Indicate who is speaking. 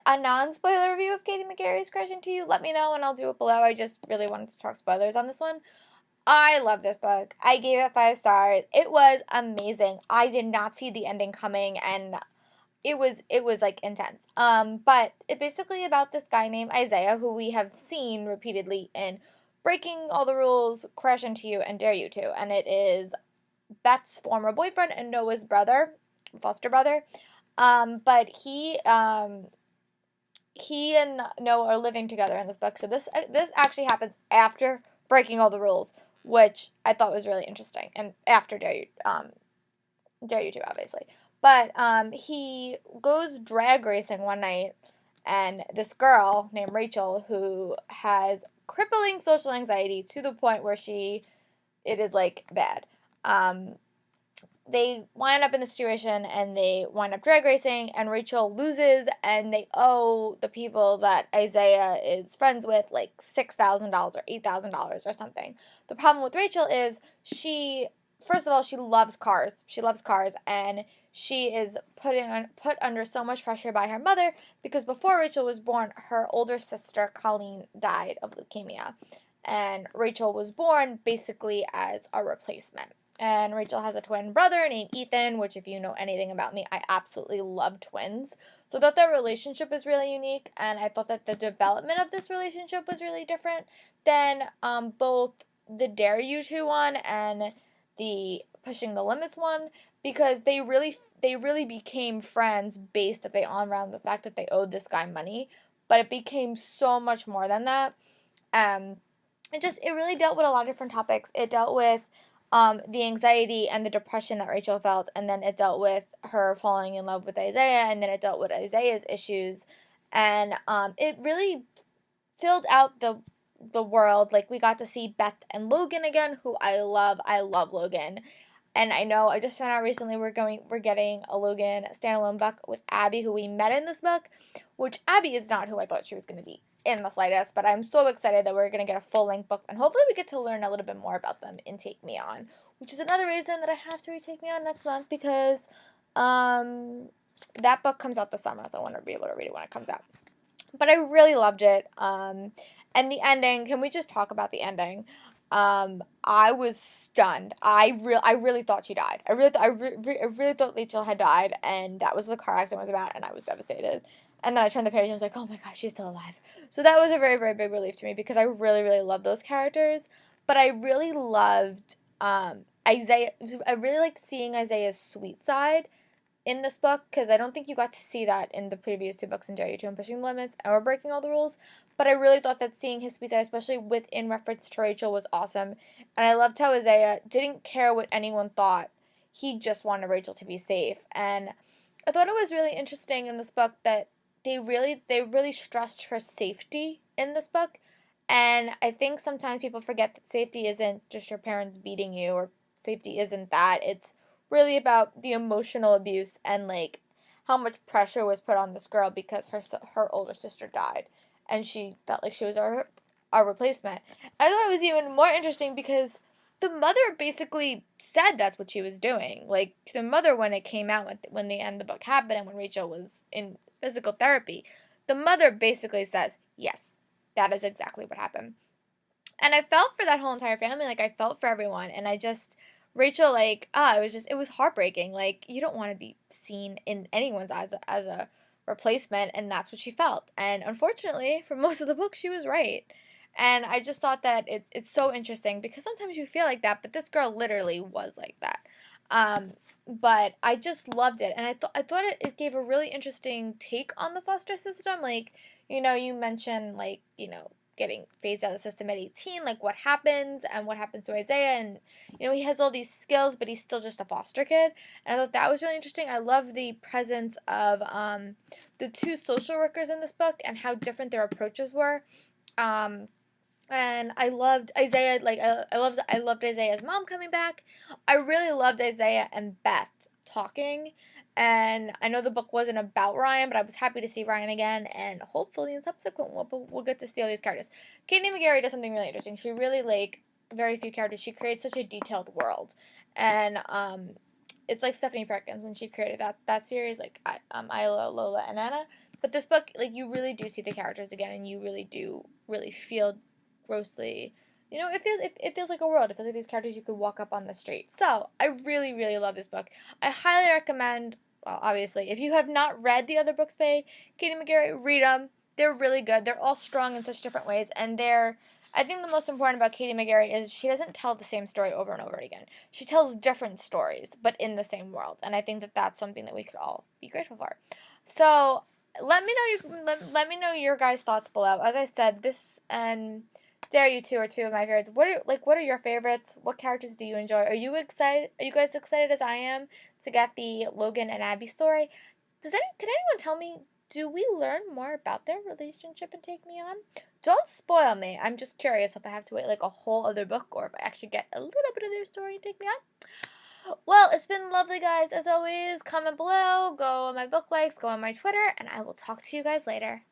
Speaker 1: a non-spoiler review of Katie McGarry's Crush Into You, let me know and I'll do it below. I just really wanted to talk spoilers on this one. I love this book. I gave it 5 stars. It was amazing. I did not see the ending coming, and it was like intense. But it's basically about this guy named Isaiah, who we have seen repeatedly in Breaking All the Rules, Crash Into You, and Dare You To. And it is Beth's former boyfriend and Noah's brother, foster brother. But he and Noah are living together in this book. So this actually happens after Breaking All the Rules, which I thought was really interesting, and after Dare You To, obviously. But he goes drag racing one night, and this girl named Rachel, who has crippling social anxiety to the point where it is like bad. They wind up in the situation and they wind up drag racing, and Rachel loses, and they owe the people that Isaiah is friends with like $6,000 or $8,000 or something. The problem with Rachel is first of all, she loves cars. She loves cars, and she is put under so much pressure by her mother because before Rachel was born, her older sister Colleen died of leukemia, and Rachel was born basically as a replacement. And Rachel has a twin brother named Ethan, which, if you know anything about me, I absolutely love twins. So I thought their relationship was really unique, and I thought that the development of this relationship was really different than both the Dare You To one and the Pushing the Limits one, because they really became friends based around the fact that they owed this guy money, but it became so much more than that. Um, it really dealt with a lot of different topics. It dealt with the anxiety and the depression that Rachel felt, and then it dealt with her falling in love with Isaiah, and then it dealt with Isaiah's issues, and it really filled out the world. Like, we got to see Beth and Logan again, who I love. I love Logan. And I know I just found out recently we're getting a Logan standalone book with Abby, who we met in this book, which Abby is not who I thought she was going to be in the slightest, but I'm so excited that we're going to get a full-length book, and hopefully we get to learn a little bit more about them in Take Me On, which is another reason that I have to read Take Me On next month, because that book comes out this summer, so I want to be able to read it when it comes out. But I really loved it, and the ending, can we just talk about the ending? I was stunned. I really thought she died. I really thought Rachel had died, and that was what the car accident was about, and I was devastated. And then I turned the page and I was like, oh my gosh, she's still alive. So that was a very, very big relief to me, because I really, really love those characters. But I really loved Isaiah. I really liked seeing Isaiah's sweet side in this book, because I don't think you got to see that in the previous 2 books, in Dare You To and Pushing the Limits, or Breaking All the Rules. But I really thought that seeing his sweet side, especially in reference to Rachel, was awesome. And I loved how Isaiah didn't care what anyone thought. He just wanted Rachel to be safe. And I thought it was really interesting in this book that they really stressed her safety in this book. And I think sometimes people forget that safety isn't just your parents beating you, or safety isn't that. It's really about the emotional abuse and like how much pressure was put on this girl because her older sister died, and she felt like she was our replacement. I thought it was even more interesting because the mother basically said that's what she was doing. Like, the mother, when it came out, when the end of the book happened and when Rachel was in physical therapy, the mother basically says, yes, that is exactly what happened. And I felt for that whole entire family. Like, I felt for everyone. And Rachel, like, it was heartbreaking. Like, you don't want to be seen in anyone's eyes as a replacement. And that's what she felt. And unfortunately, for most of the book, she was right. And I just thought that it's so interesting, because sometimes you feel like that, but this girl literally was like that. But I just loved it. And I thought it gave a really interesting take on the foster system. Like, you mentioned, like, getting phased out of the system at 18, like what happens to Isaiah, and he has all these skills, but he's still just a foster kid. And I thought that was really interesting. I love the presence of the 2 social workers in this book and how different their approaches were. And I loved Isaiah. Like, I loved Isaiah's mom coming back. I really loved Isaiah and Beth talking. And I know the book wasn't about Ryan, but I was happy to see Ryan again, and hopefully in subsequent we'll get to see all these characters. Katie McGarry does something really interesting. She really, like, very few characters. She creates such a detailed world, and it's like Stephanie Perkins when she created that series, like Isla, Lola, and Anna. But this book, like, you really do see the characters again, and you really feel grossly. It feels like a world. It feels like these characters you could walk up on the street. So I really love this book. I highly recommend. Well, obviously, if you have not read the other books by Katie McGarry, read them. They're really good. They're all strong in such different ways, and they're. I think the most important about Katie McGarry is she doesn't tell the same story over and over again. She tells different stories, but in the same world, and I think that that's something that we could all be grateful for. So let me know your guys' thoughts below. As I said, this and Dare You 2 are two of my favorites. What are your favorites? What characters do you enjoy? Are you excited? Are you guys excited as I am to get the Logan and Abby story? Can anyone tell me, do we learn more about their relationship and Take Me On? Don't spoil me. I'm just curious if I have to wait like a whole other book or if I actually get a little bit of their story and Take Me On. Well, it's been lovely, guys. As always, comment below, go on my book likes, go on my Twitter, and I will talk to you guys later.